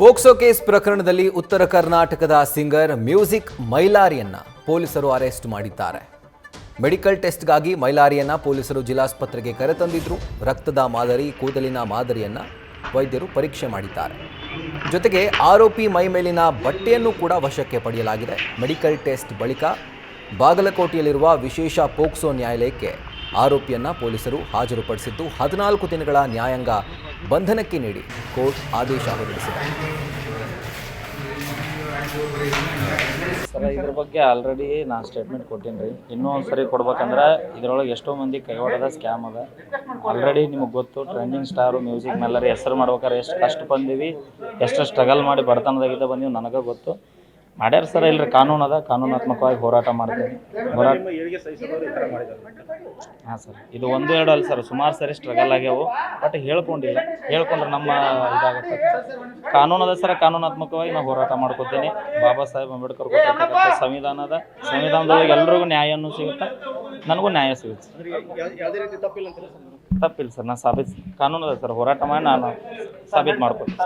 POCSO case ಪ್ರಕರಣದಲ್ಲಿ ಉತ್ತರ ಕರ್ನಾಟಕದ ಸಿಂಗರ್ ಮ್ಯೂಸಿಕ್ ಮೈಲಾರಿಯನ್ನ ಪೊಲೀಸರು ಅರೆಸ್ಟ್ ಮಾಡಿದ್ದಾರೆ. ಮೆಡಿಕಲ್ ಟೆಸ್ಟ್ಗಾಗಿ ಮೈಲಾರಿಯನ್ನ ಪೊಲೀಸರು ಜಿಲ್ಲಾಸ್ಪತ್ರೆಗೆ ಕರೆತಂದಿದ್ರು. ರಕ್ತದ ಮಾದರಿ, ಕೂದಲಿನ ಮಾದರಿಯನ್ನ ವೈದ್ಯರು ಪರೀಕ್ಷೆ ಮಾಡಿದ್ದಾರೆ. ಜೊತೆಗೆ ಆರೋಪಿ ಮೈ ಮೇಲಿನ ಬಟ್ಟೆಯನ್ನು ಕೂಡ ವಶಕ್ಕೆ ಪಡೆಯಲಾಗಿದೆ. ಮೆಡಿಕಲ್ ಟೆಸ್ಟ್ ಬಳಿಕ ಬಾಗಲಕೋಟೆಯಲ್ಲಿರುವ ವಿಶೇಷ ಪೋಕ್ಸೋ ನ್ಯಾಯಾಲಯಕ್ಕೆ ಆರೋಪಿಯನ್ನ ಪೊಲೀಸರು ಹಾಜರುಪಡಿಸಿದ್ದು 14 ದಿನಗಳ ನ್ಯಾಯಾಂಗ ಬಂಧನಕ್ಕೆ ನೀಡಿ ಕೋರ್ಟ್ ಆದೇಶ ಹೊರಡಿಸಿದೆ. ಸರ್, ಇದ್ರ ಬಗ್ಗೆ ಆಲ್ರೆಡಿ ನಾನು ಸ್ಟೇಟ್ಮೆಂಟ್ ಕೊಟ್ಟೀನಿ ರೀ. ಇನ್ನೂ ಒಂದು ಸರಿ ಕೊಡ್ಬೇಕಂದ್ರೆ ಇದರೊಳಗೆ ಎಷ್ಟೋ ಮಂದಿ ಕೈವಾಡದ ಸ್ಕ್ಯಾಮ್ ಅದ. ಆಲ್ರೆಡಿ ನಿಮಗೆ ಗೊತ್ತು, ಟ್ರೆಂಡಿಂಗ್ ಸ್ಟಾರು ಮ್ಯೂಸಿಕ್ ಮೆಲ್ಲರಿ ಹೆಸರು ಮಾಡ್ಬೇಕಾದ್ರೆ ಎಷ್ಟು ಕಷ್ಟ ಬಂದೀವಿ, ಎಷ್ಟು ಸ್ಟ್ರಗಲ್ ಮಾಡಿ ಬಡತನದಾಗಿದ್ದ ಬಂದೀವಿ, ನನಗೆ ಗೊತ್ತು. ಮಾಡ್ಯಾರ ಸರ್. ಇಲ್ಲರಿ, ಕಾನೂನು ಅದ, ಕಾನೂನಾತ್ಮಕವಾಗಿ ಹೋರಾಟ ಮಾಡ್ತೇವೆ. ಹಾಂ ಸರ್, ಇದು 1-2 ಅಲ್ಲ ಸರ್, ಸುಮಾರು ಸರಿ ಸ್ಟ್ರಗಲ್ ಆಗ್ಯಾವು. ಬಟ್ ಹೇಳ್ಕೊಂಡಿಲ್ಲ. ಹೇಳ್ಕೊಂಡ್ರೆ ನಮ್ಮ ಇದಾಗುತ್ತೆ. ಕಾನೂನು ಅದ ಸರ್, ಕಾನೂನಾತ್ಮಕವಾಗಿ ನಾವು ಹೋರಾಟ ಮಾಡ್ಕೊತೇನೆ. ಬಾಬಾ ಸಾಹೇಬ್ ಅಂಬೇಡ್ಕರ್ ಕೊಟ್ಟಿರ್ತಕ್ಕಂಥ ಸಂವಿಧಾನದೊಳಗೆ ಎಲ್ರಿಗೂ ನ್ಯಾಯನೂ ಸಿಗುತ್ತೆ, ನನಗೂ ನ್ಯಾಯ ಸಿಗುತ್ತೆ. ತಪ್ಪಿಲ್ಲ ಸರ್, ನಾನು ಕಾನೂನು ಅದ ಸರ್, ಹೋರಾಟ ಮಾಡಿ ನಾನು ಸಾಬೀತು ಮಾಡ್ಕೊತೀನಿ.